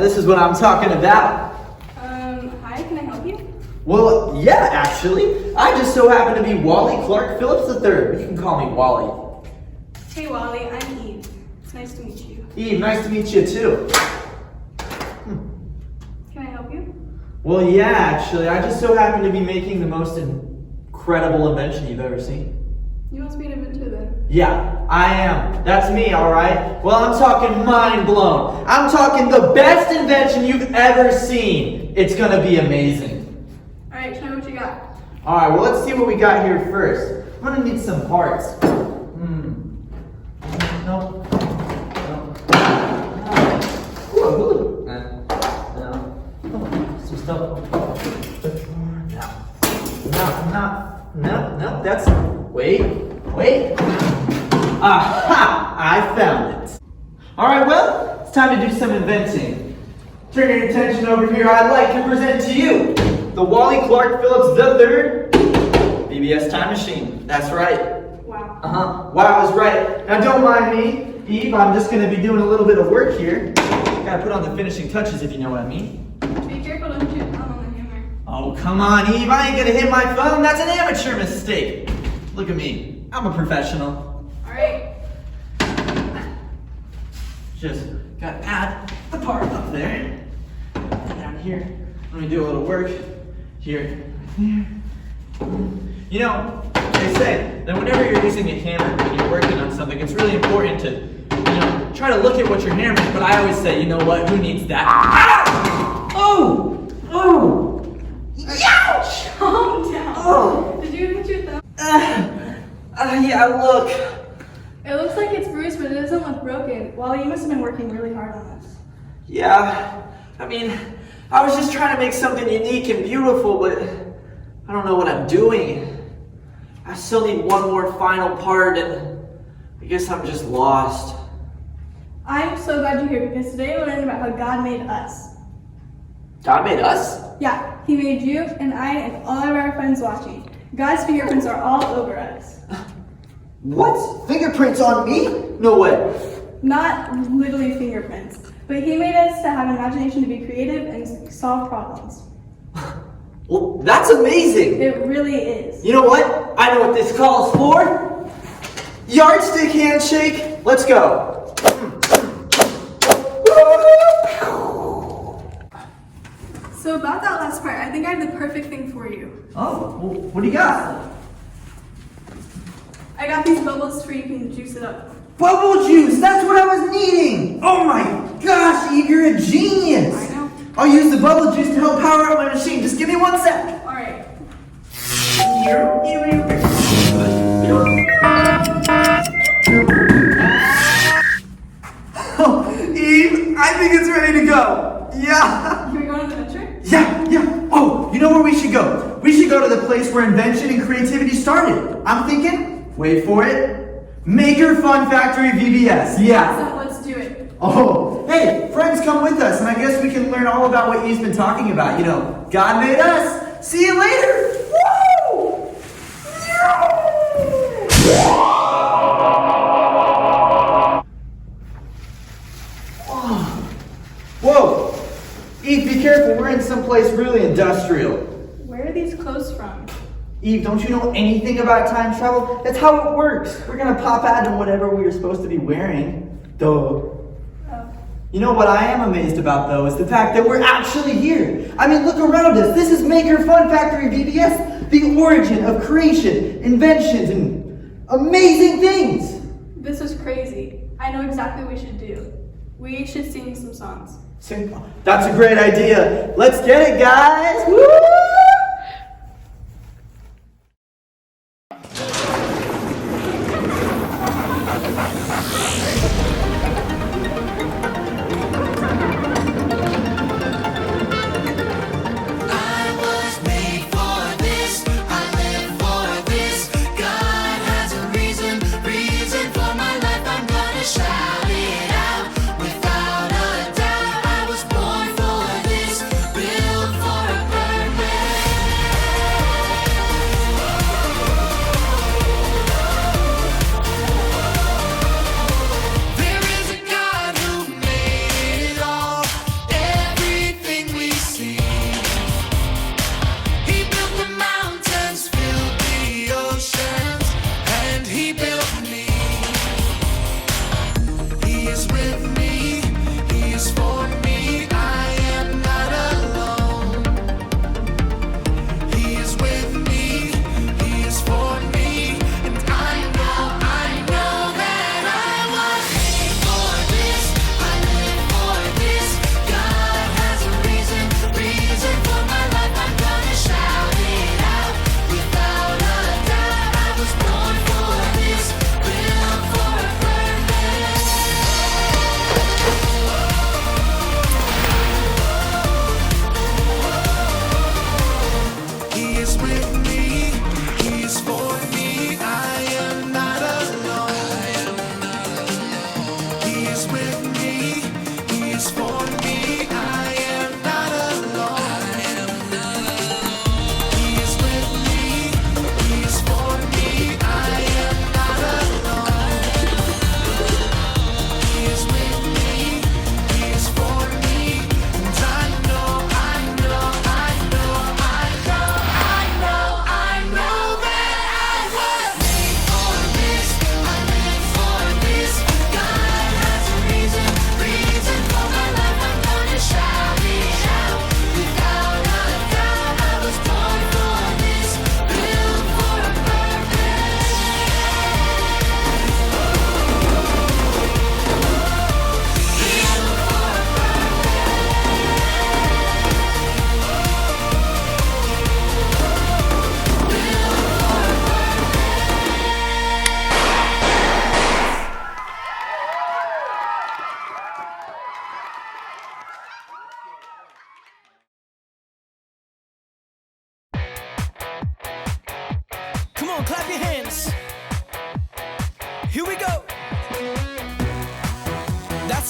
this is what I'm talking about. Hi, can I help you? Well, yeah, actually. I just so happen to be Wally Clark Phillips III. You can call me Wally. Hey, Wally, I'm Eve. It's nice to meet you. Eve, nice to meet you too. Can I help you? Well, yeah, actually. I just so happen to be making the most incredible invention you've ever seen. You must be an inventor then. Yeah, I am. That's me, alright? Well, I'm talking mind blown. I'm talking the best invention you've ever seen. It's gonna be amazing. Alright, show me what you got. Alright, well, let's see what we got here first. I'm gonna need some parts. Nope. Whoa. No. Some stuff. No. That's. Wait. Aha! I found it. Alright, well, it's time to do some inventing. Turn your attention over here. I'd like to present to you the Wally Clark Phillips III VBS time machine. That's right. Wow. Wow is right. Now don't mind me, Eve. I'm just going to be doing a little bit of work here. Gotta put on the finishing touches, if you know what I mean. Be careful, don't you thumb on the hammer. Oh, come on, Eve. I ain't gonna hit my phone. That's an amateur mistake. Look at me. I'm a professional. Alright. Just gotta add the part up there. And down here. Let me do a little work. Here. There. You know, they say that whenever you're using a hammer and you're working on something, it's really important to, try to look at what you're hammering. But I always say, you know what? Who needs that? Ah! Oh! Ouch! Calm down. Oh! Did you hit your thumb? Yeah, look. It looks like it's bruised, but it doesn't look broken. Wally, you must have been working really hard on this. Yeah, I mean, I was just trying to make something unique and beautiful, but I don't know what I'm doing. I still need one more final part, and I guess I'm just lost. I'm so glad you're here because today we're learning about how God made us. God made us? Yeah, He made you and I and all of our friends watching. God's fingerprints are all over us. What? Fingerprints on me? No way. Not literally fingerprints, but He made us to have imagination to be creative and solve problems. Well, that's amazing. It really is. You know what? I know what this calls for. Yardstick handshake. Let's go. So about that last part, I think I have the perfect thing for you. Oh, well, what do you got? I got these bubbles where you can juice it up. Bubble juice! That's what I was needing! Oh my gosh, Eve, you're a genius! I know. I'll use the bubble juice to help power up my machine. Just give me 1 sec. Alright. Oh, Eve, I think it's ready to go. Yeah. Can we go on an adventure? Yeah. Oh, you know where we should go? We should go to the place where invention and creativity started. I'm thinking, wait for it, Maker Fun Factory VBS. Yeah. So let's do it. Oh, hey, friends, come with us, and I guess we can learn all about what Eve's been talking about. God made us. See you later. Woo! Whoa! Eve, be careful. We're in someplace really industrial. Where are these clothes from? Eve, don't you know anything about time travel? That's how it works. We're gonna pop out in whatever we were supposed to be wearing. Duh. Oh. You know what I am amazed about, though, is the fact that we're actually here. I mean, look around us. This is Maker Fun Factory VBS, the origin of creation, inventions, and amazing things. This is crazy. I know exactly what we should do. We should sing some songs. That's a great idea. Let's get it, guys. Woo!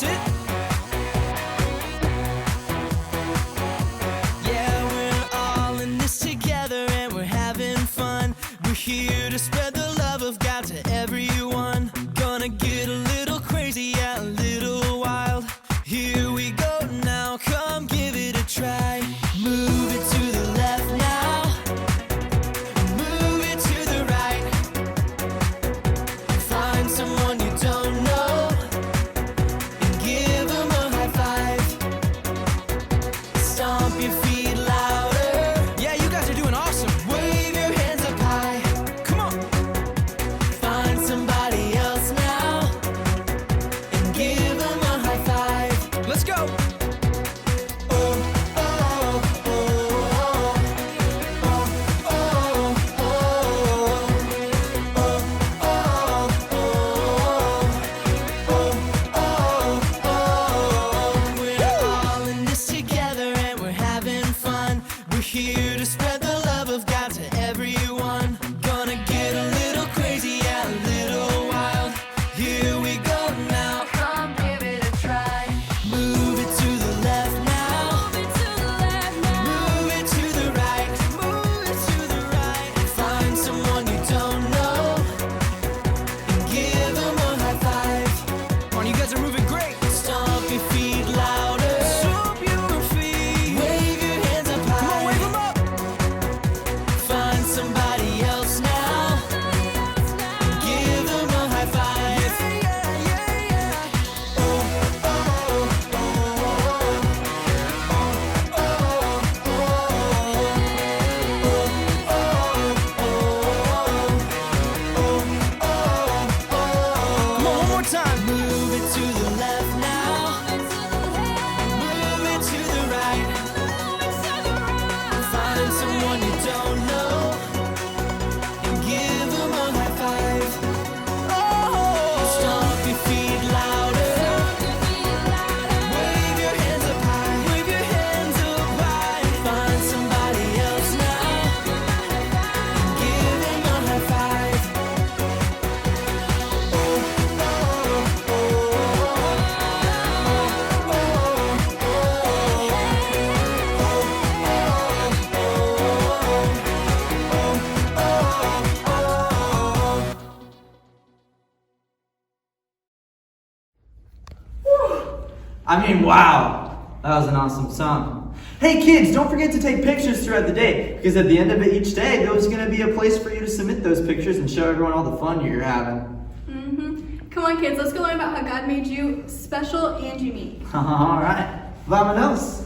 That's it. Yeah, we're all in this together and we're having fun. We're here to spread the love of God to everyone. Gonna get a little crazy, yeah, a little wild. Here we go now, come give it a try. Move it to the left now. Move it to the right. Find someone you don't know and give them a high five. Stomp your feet louder. Yeah, you guys are doing awesome. Wave your hands up high. Come on. Find somebody else now and give them a high five. Let's go. We're here to spread the love of God to everyone. Gonna get a little crazy, yeah, a little wild. Here we go now. Come give it a try. Move it to the left now. Move it to the left now. Move it to the right. Move it to the right. Find someone you don't know and give them a high five. Come on, you guys are moving great. Stomp your feet louder. Stomp your feet. Wave your hands up high. Come on, wave them up. Find somebody else now. Give them a high five. Yeah, yeah, yeah. Oh, oh, oh, oh, Come on, one more time. Move it to the left now. Move it to the right. Find someone you don't know and give them a high five. Oh, stomp your feet louder. Wave your hands up high. Wave your hands up high. Find somebody else now and give them a high five. I mean, wow, that was an awesome song. Hey kids, don't forget to take pictures throughout the day, because at the end of each day, there's going to be a place for you to submit those pictures and show everyone all the fun you're having. Come on, kids, let's go learn about how God made you special and unique. All right, vámonos.